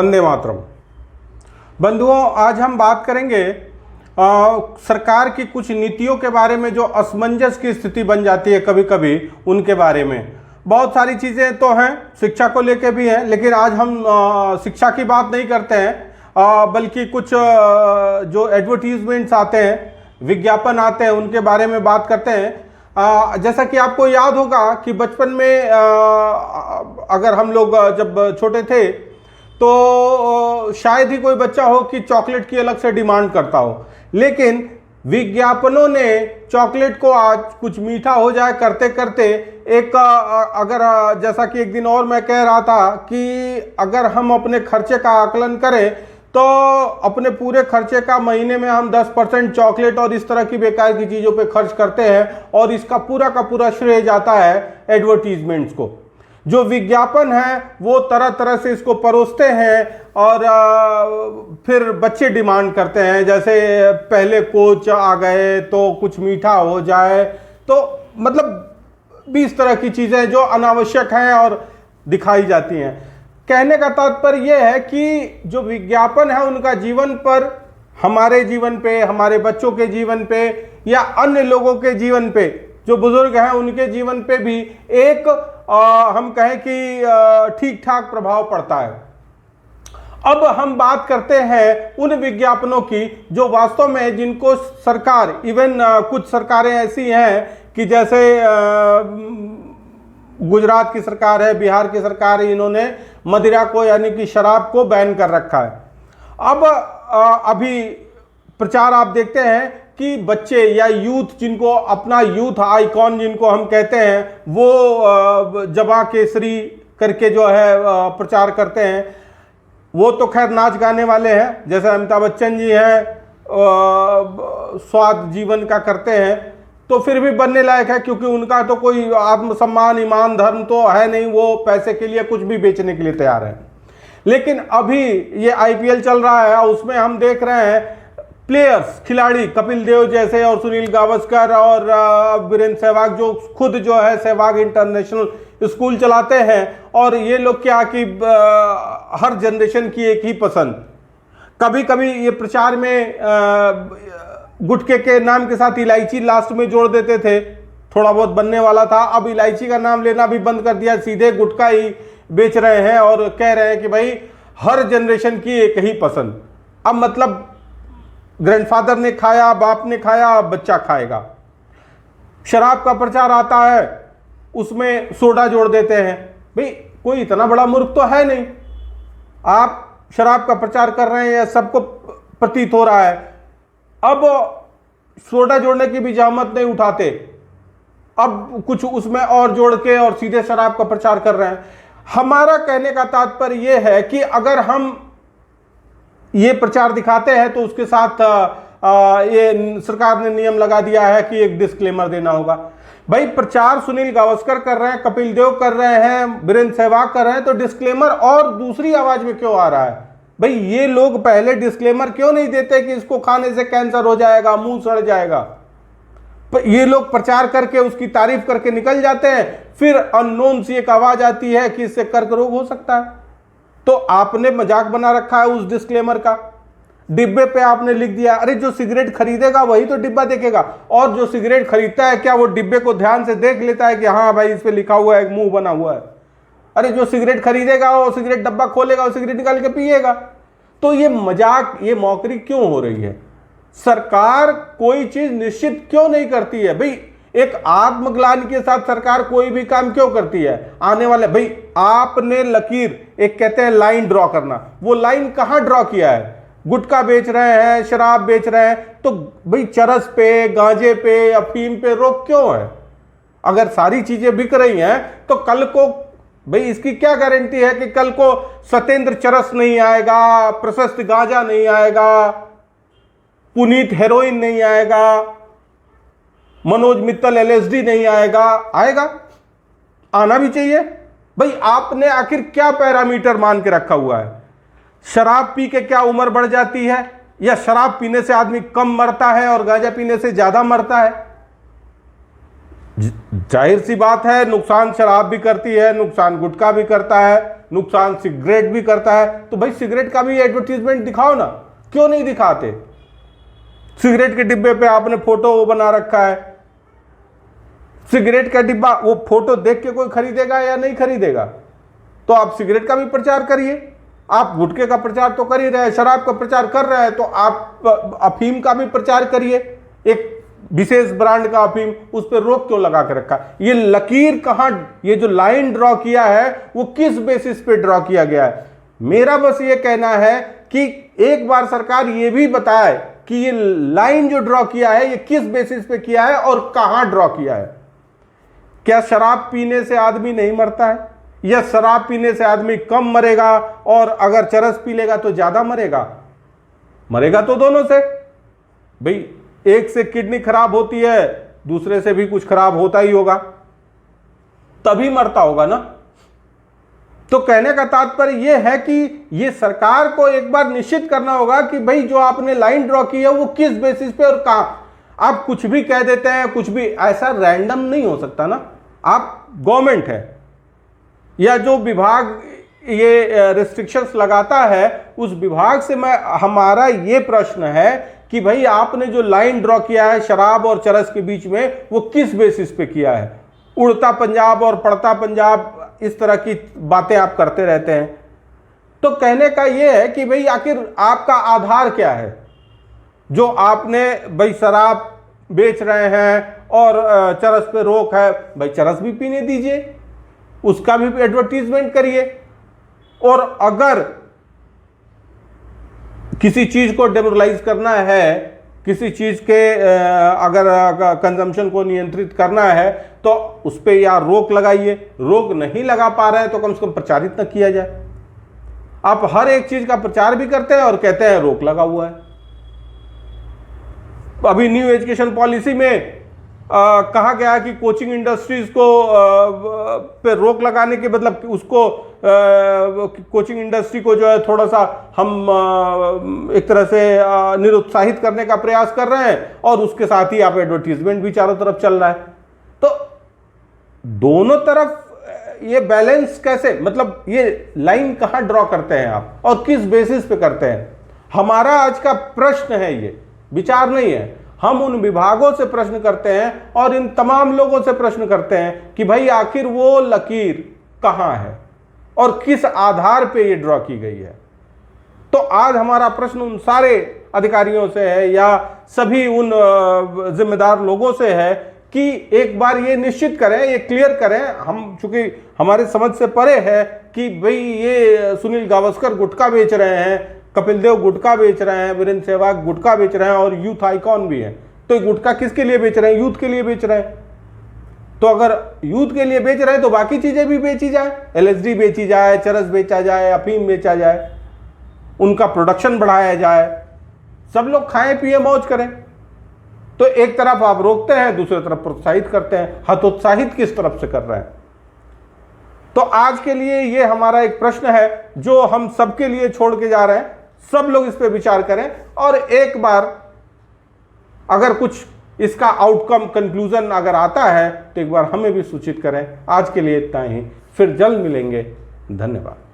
वंदे मातरम। बंधुओं, आज हम बात करेंगे सरकार की कुछ नीतियों के बारे में जो असमंजस की स्थिति बन जाती है कभी कभी, उनके बारे में। बहुत सारी चीज़ें तो हैं, शिक्षा को लेके भी हैं, लेकिन आज हम शिक्षा की बात नहीं करते हैं, बल्कि कुछ जो एडवर्टीजमेंट्स आते हैं, विज्ञापन आते हैं, उनके बारे में बात करते हैं। जैसा कि आपको याद होगा कि बचपन में अगर हम लोग जब छोटे थे तो शायद ही कोई बच्चा हो कि चॉकलेट की अलग से डिमांड करता हो, लेकिन विज्ञापनों ने चॉकलेट को आज कुछ मीठा हो जाए करते करते एक अगर जैसा कि एक दिन और मैं कह रहा था कि अगर हम अपने खर्चे का आकलन करें तो अपने पूरे खर्चे का महीने में हम 10% चॉकलेट और इस तरह की बेकार की चीज़ों पे खर्च करते हैं, और इसका पूरा का पूरा श्रेय जाता है एडवर्टीजमेंट्स को। जो विज्ञापन है वो तरह तरह से इसको परोसते हैं और फिर बच्चे डिमांड करते हैं, जैसे पहले कोच आ गए तो कुछ मीठा हो जाए, तो मतलब 20 तरह की चीज़ें जो अनावश्यक हैं और दिखाई जाती हैं। कहने का तात्पर्य यह है कि जो विज्ञापन है उनका जीवन पर, हमारे जीवन पे, हमारे बच्चों के जीवन पे या अन्य लोगों के जीवन पे, जो बुजुर्ग हैं उनके जीवन पे भी एक हम कहें कि ठीक ठाक प्रभाव पड़ता है। अब हम बात करते हैं उन विज्ञापनों की जो वास्तव में, जिनको सरकार, इवन कुछ सरकारें ऐसी हैं कि जैसे गुजरात की सरकार है, बिहार की सरकार है, इन्होंने मदिरा को यानी कि शराब को बैन कर रखा है। अब अभी प्रचार आप देखते हैं कि बच्चे या यूथ, जिनको अपना यूथ आइकॉन जिनको हम कहते हैं, वो जबा केसरी करके जो है प्रचार करते हैं। वो तो खैर नाच गाने वाले हैं, जैसे अमिताभ बच्चन जी हैं, स्वाद जीवन का करते हैं, तो फिर भी बनने लायक है, क्योंकि उनका तो कोई आत्मसम्मान, ईमान, धर्म तो है नहीं, वो पैसे के लिए कुछ भी बेचने के लिए तैयार है। लेकिन अभी ये IPL चल रहा है, उसमें हम देख रहे हैं प्लेयर्स, खिलाड़ी, कपिल देव जैसे और सुनील गावस्कर और वीरेंद्र सहवाग, जो खुद जो है सहवाग इंटरनेशनल स्कूल चलाते हैं, और ये लोग क्या कि हर जनरेशन की एक ही पसंद। कभी कभी ये प्रचार में गुटखे के नाम के साथ इलायची लास्ट में जोड़ देते थे, थोड़ा बहुत बनने वाला था, अब इलायची का नाम लेना भी बंद कर दिया, सीधे गुटखा ही बेच रहे हैं और कह रहे हैं कि भाई हर जनरेशन की एक ही पसंद। अब मतलब ग्रैंडफादर ने खाया, बाप ने खाया, बच्चा खाएगा। शराब का प्रचार आता है, उसमें सोडा जोड़ देते हैं। भाई कोई इतना बड़ा मूर्ख तो है नहीं, आप शराब का प्रचार कर रहे हैं, या सबको प्रतीत हो रहा है। अब सोडा जोड़ने की भी जहमत नहीं उठाते, अब कुछ उसमें और जोड़ के और सीधे शराब का प्रचार कर रहे हैं। हमारा कहने का तात्पर्य यह है कि अगर हम ये प्रचार दिखाते हैं तो उसके साथ ये सरकार ने नियम लगा दिया है कि एक डिस्क्लेमर देना होगा। भाई प्रचार सुनील गावस्कर कर रहे हैं, कपिल देव कर रहे हैं, वीरेंद्र सहवाग कर रहे हैं, तो डिस्क्लेमर और दूसरी आवाज में क्यों आ रहा है? भाई ये लोग पहले डिस्क्लेमर क्यों नहीं देते कि इसको खाने से कैंसर हो जाएगा, मुंह सड़ जाएगा? पर ये लोग प्रचार करके उसकी तारीफ करके निकल जाते हैं, फिर अननोन सी एक आवाज आती है कि इससे कर्क रोग हो सकता है। तो आपने मजाक बना रखा है उस डिस्क्लेमर का। डिब्बे पे आपने लिख दिया, अरे जो सिगरेट खरीदेगा वही तो डिब्बा देखेगा, और जो सिगरेट खरीदता है क्या वो डिब्बे को ध्यान से देख लेता है कि हाँ भाई इस पे लिखा हुआ है, मुंह बना हुआ है? अरे जो सिगरेट खरीदेगा वो सिगरेट डब्बा खोलेगा, वो सिगरेट निकाल के पिएगा। तो ये मजाक, ये मौकरी क्यों हो रही है? सरकार कोई चीज निश्चित क्यों नहीं करती है? भाई एक आत्मग्लानि के साथ सरकार कोई भी काम क्यों करती है? आने वाले, भाई आपने लकीर, एक कहते हैं लाइन ड्रॉ करना, वो लाइन कहां ड्रॉ किया है? गुटखा बेच रहे हैं, शराब बेच रहे हैं, तो भाई चरस पे, गांजे पे, अफीम पे रोक क्यों है? अगर सारी चीजें बिक रही हैं तो कल को भाई इसकी क्या गारंटी है कि कल को सत्येंद्र चरस नहीं आएगा, प्रशस्त गांजा नहीं आएगा, पुनीत हेरोइन नहीं आएगा, मनोज मित्तल LSD नहीं आएगा? आएगा, आना भी चाहिए। भाई आपने आखिर क्या पैरामीटर मान के रखा हुआ है? शराब पी के क्या उम्र बढ़ जाती है, या शराब पीने से आदमी कम मरता है और गांजा पीने से ज्यादा मरता है? जाहिर सी बात है, नुकसान शराब भी करती है, नुकसान गुटखा भी करता है, नुकसान सिगरेट भी करता है। तो भाई सिगरेट का भी एडवर्टीजमेंट दिखाओ ना, क्यों नहीं दिखाते? सिगरेट के डिब्बे पे आपने फोटो वो बना रखा है, सिगरेट का डिब्बा, वो फोटो देख के कोई खरीदेगा या नहीं खरीदेगा? तो आप सिगरेट का भी प्रचार करिए। आप गुटखे का प्रचार तो कर ही रहे हैं, शराब का प्रचार कर रहे हैं, तो आप अफीम का भी प्रचार करिए। एक विशेष ब्रांड का अफीम, उस पर रोक क्यों लगा के रखा? ये लकीर कहां, ये जो लाइन ड्रॉ किया है वो किस बेसिस पे ड्रॉ किया गया है? मेरा बस ये कहना है कि एक बार सरकार ये भी बताए कि ये लाइन जो ड्रॉ किया है ये किस बेसिस पे किया है और कहां ड्रॉ किया है। क्या शराब पीने से आदमी नहीं मरता है, या शराब पीने से आदमी कम मरेगा और अगर चरस पी लेगा तो ज्यादा मरेगा? मरेगा तो दोनों से। भाई एक से किडनी खराब होती है, दूसरे से भी कुछ खराब होता ही होगा, तभी मरता होगा ना। तो कहने का तात्पर्य यह है कि यह सरकार को एक बार निश्चित करना होगा कि भाई जो आपने लाइन ड्रॉ की है वो किस बेसिस पे और कहां। आप कुछ भी कह देते हैं, कुछ भी, ऐसा रैंडम नहीं हो सकता ना। आप गवर्नमेंट है या जो विभाग ये रिस्ट्रिक्शंस लगाता है उस विभाग से हमारा ये प्रश्न है कि भाई आपने जो लाइन ड्रॉ किया है शराब और चरस के बीच में, वो किस बेसिस पे किया है? उड़ता पंजाब और पड़ता पंजाब, इस तरह की बातें आप करते रहते हैं। तो कहने का ये है कि भाई आखिर आपका आधार क्या है जो आपने, भाई शराब बेच रहे हैं और चरस पे रोक है, भाई चरस भी पीने दीजिए, उसका भी एडवर्टीजमेंट करिए। और अगर किसी चीज को डेमोरलाइज करना है, किसी चीज के अगर कंजम्पशन को नियंत्रित करना है तो उस पर या रोक लगाइए। रोक नहीं लगा पा रहे हैं तो कम से कम प्रचारित न किया जाए। आप हर एक चीज का प्रचार भी करते हैं और कहते हैं रोक लगा हुआ है। अभी न्यू एजुकेशन पॉलिसी में कहा गया कि कोचिंग इंडस्ट्रीज को पे रोक लगाने के मतलब उसको कोचिंग इंडस्ट्री को जो है थोड़ा सा हम एक तरह से निरुत्साहित करने का प्रयास कर रहे हैं और उसके साथ ही आप एडवर्टीजमेंट भी चारों तरफ चल रहा है। तो दोनों तरफ ये बैलेंस कैसे, मतलब ये लाइन कहां ड्रॉ करते हैं आप और किस बेसिस पे करते हैं? हमारा आज का प्रश्न है, ये विचार नहीं है। हम उन विभागों से प्रश्न करते हैं और इन तमाम लोगों से प्रश्न करते हैं कि भाई आखिर वो लकीर कहां है और किस आधार पे ये ड्रॉ की गई है। तो आज हमारा प्रश्न उन सारे अधिकारियों से है या सभी उन जिम्मेदार लोगों से है कि एक बार ये निश्चित करें, ये क्लियर करें। हम चूंकि हमारे समझ से परे है कि भाई ये सुनील गावस्कर गुटखा बेच रहे हैं, कपिल देव गुटखा बेच रहे हैं, वीरेंद्र सहवाग गुटखा बेच रहे हैं और यूथ आइकॉन भी है। तो गुटखा किसके लिए बेच रहे हैं? यूथ के लिए बेच रहे हैं। तो अगर यूथ के लिए बेच रहे हैं तो बाकी चीजें भी बेची जाए, एलएसडी बेची जाए, चरस बेचा जाए, अफीम बेचा जाए, उनका प्रोडक्शन बढ़ाया जाए, सब लोग खाएं पिए मौज करें। तो एक तरफ आप रोकते हैं, दूसरी तरफ प्रोत्साहित करते हैं। हतोत्साहित किस तरफ से कर रहे हैं? तो आज के लिए ये हमारा एक प्रश्न है जो हम सबके लिए छोड़ के जा रहे हैं। सब लोग इस पे विचार करें और एक बार अगर कुछ इसका आउटकम कंक्लूजन अगर आता है तो एक बार हमें भी सूचित करें। आज के लिए इतना ही, फिर जल्द मिलेंगे। धन्यवाद।